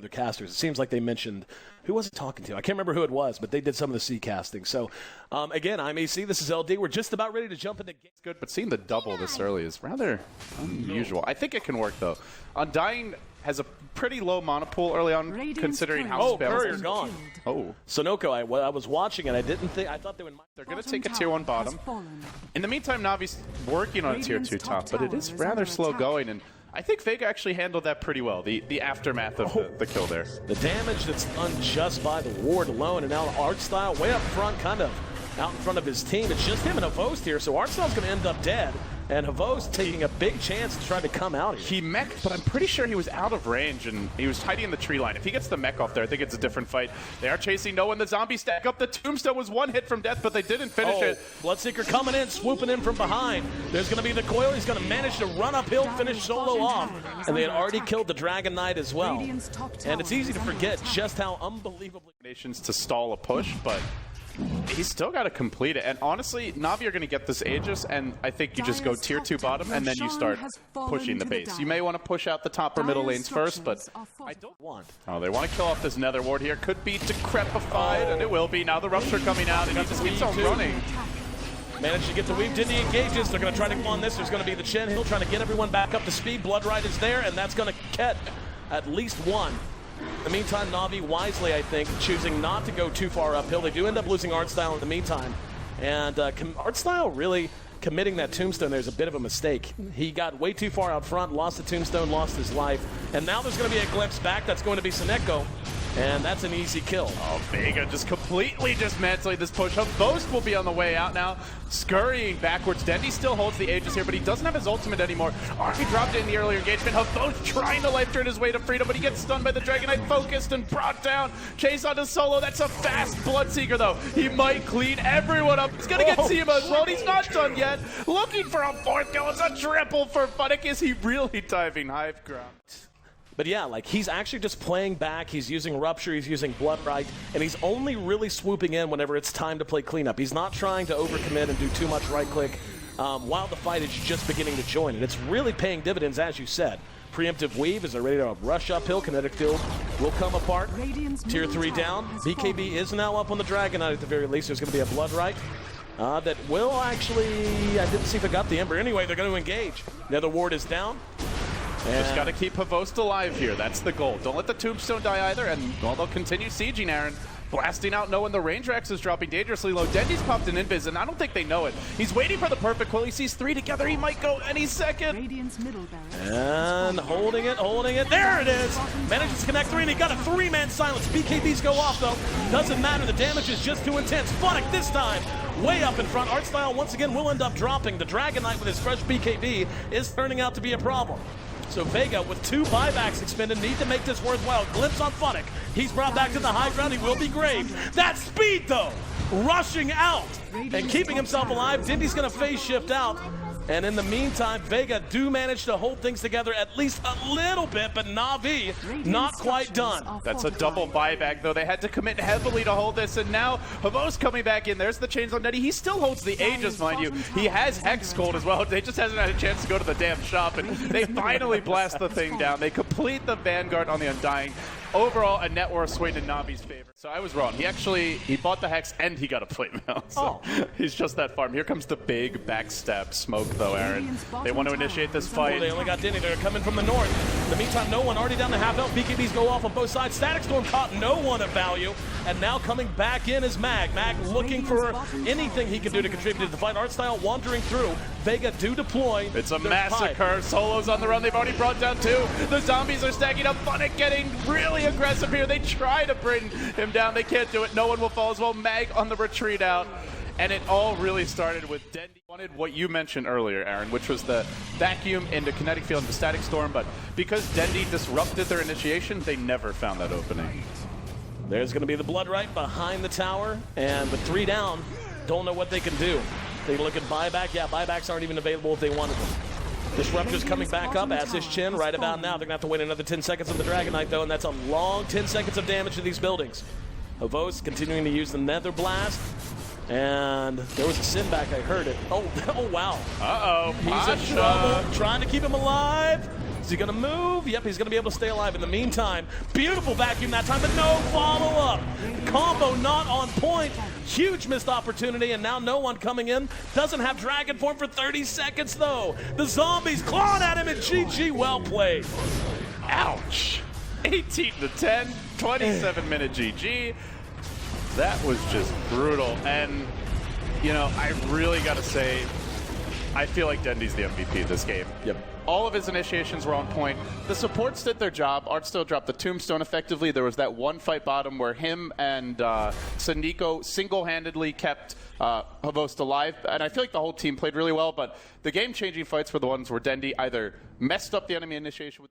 other casters. It seems like they mentioned, who was it talking to? I can't remember who it was, but they did some of the C casting. So, again, I'm AC. This is LD. We're just about ready to jump into games. Good, but seeing the double this early is rather unusual. I think it can work, though. Undying has a pretty low mana pool early on, considering how spells. Courier's gone. Oh. SoNNeikO, I was watching it. I thought they would. They're going to take a tier 1 bottom. In the meantime, Navi's working on a tier 2 top, but it is rather slow going, and I think Vega actually handled that pretty well, the aftermath of the kill there. The damage that's done just by the ward alone, and now Artstyle way up front, kind of out in front of his team. It's just him and Havost here, so Artstyle's going to end up dead. And Havost taking a big chance to try to come out here. He mech'd, but I'm pretty sure he was out of range, and he was hiding in the tree line. If he gets the mech off there, I think it's a different fight. They are chasing no one. The zombie stack up. The tombstone was one hit from death, but they didn't finish it. Bloodseeker coming in, swooping in from behind. There's going to be the coil. He's going to manage to run uphill, finish solo off. And they had already killed the Dragon Knight as well. And it's easy to forget just how unbelievably... ...to stall a push, but... he's still got to complete it, and honestly, Navi are going to get this Aegis, and I think you just go tier 2 bottom, and then you start pushing the base. You may want to push out the top or middle lanes first, but I don't want. Oh, they want to kill off this Nether Ward here. Could be decrepified, and it will be. Now the Rupture coming out, and he just keeps on running. Managed to get the weave. Dendi engages. They're going to try to go on this. There's going to be the Chen Hill trying to get everyone back up to speed. Bloodright is there, and that's going to get at least one. In the meantime, Navi wisely, I think, choosing not to go too far uphill. They do end up losing Artstyle in the meantime. And Artstyle really committing that tombstone there is a bit of a mistake. He got way too far out front, lost the tombstone, lost his life. And now there's going to be a glimpse back. That's going to be SoNNeikO. And that's an easy kill. Oh, Vega just completely dismantling this push. Havost will be on the way out now, scurrying backwards. Dendi still holds the Aegis here, but he doesn't have his ultimate anymore. Arky dropped it in the earlier engagement. Havost trying to life turn his way to freedom, but he gets stunned by the Dragon Knight, focused and brought down. Chase onto solo. That's a fast Bloodseeker, though. He might clean everyone up. He's going to get Seema as well. He's not done yet. Looking for a fourth kill. It's a triple for Funnik. Is he really diving Hive ground? But yeah, like he's actually just playing back. He's using Rupture, he's using Bloodright, and he's only really swooping in whenever it's time to play cleanup. He's not trying to overcommit and do too much right-click while the fight is just beginning to join. And it's really paying dividends, as you said. Preemptive weave as they're ready to rush uphill. Kinetic field will come apart. Tier 3 down. BKB is now up on the Dragon Knight at the very least. There's going to be a Bloodright. That will actually... I didn't see if it got the Ember. Anyway, they're going to engage. Nether Ward is down. Just got to keep Havost alive here. That's the goal. Don't let the tombstone die either, and well, they'll continue sieging Aaron. Blasting out, knowing the range Rex is dropping dangerously low. Dendi's popped an invis, and I don't think they know it. He's waiting for the perfect kill. He sees 3 together. He might go any second. And holding it. There it is. Manages to connect 3, and he got a 3-man silence. BKBs go off, though. Doesn't matter. The damage is just too intense. Funnik this time way up in front. Artstyle once again will end up dropping. The Dragon Knight with his fresh BKB is turning out to be a problem. So Vega, with 2 buybacks expended, need to make this worthwhile. Glimpse on Funnik. He's brought back to the high ground. He will be graved. That speed, though, rushing out and keeping himself alive. Dendi's going to phase shift out. And in the meantime, Vega do manage to hold things together at least a little bit, but Navi not quite done. That's a double buyback, though. They had to commit heavily to hold this, and now Havost coming back in. There's the chains on Dendi. He still holds the Aegis, mind you. He has Hex Gold as well. They just hasn't had a chance to go to the damn shop, and they finally blast the thing down. They complete the Vanguard on the Undying. Overall, a net worth swing in Navi's favor. So I was wrong. He bought the Hex and he got a plate mail. So he's just that farm. Here comes the big backstab smoke, though, Aaron. They want to initiate this fight. Oh, they only got Dendi. They're coming from the north. In the meantime, no one already down to half health. BKBs go off on both sides. Static Storm caught no one of value. And now coming back in is Mag. Mag looking for anything he can do to contribute to the fight. Artstyle wandering through. Vega do deploy. It's a massacre. Solo's on the run. They've already brought down 2. The zombies are stacking up. Funnik getting really aggressive here. They try to bring him down. They can't do it. No one will fall as well. Mag on the retreat out. And it all really started with Dendi wanted what you mentioned earlier, Aaron, which was the vacuum into kinetic field into static storm. But because Dendi disrupted their initiation, they never found that opening. There's going to be the Bloodright behind the tower. And with 3 down, don't know what they can do. They look at buyback. Yeah, buybacks aren't even available if they wanted them. Disruptor's coming back up, as is Chen right about now. They're going to have to wait another 10 seconds on the Dragon Knight, though, and that's a long 10 seconds of damage to these buildings. Havost continuing to use the Nether Blast. And there was a sin back, I heard it. Oh wow. Uh-oh, he's in trouble, trying to keep him alive. Is he going to move? Yep, he's going to be able to stay alive. In the meantime, beautiful vacuum that time, but no follow-up. Combo not on point. Huge missed opportunity, and now no one coming in. Doesn't have Dragon Form for 30 seconds, though. The zombies clawing at him, and GG, well played. Ouch. 18 to 10, 27-minute GG. That was just brutal. And, you know, I really got to say, I feel like Dendi's the MVP of this game. Yep. All of his initiations were on point. The supports did their job. Artstyle dropped the tombstone effectively. There was that one fight bottom where him and SoNNeikO single-handedly kept Havost alive. And I feel like the whole team played really well, but the game-changing fights were the ones where Dendi either messed up the enemy initiation with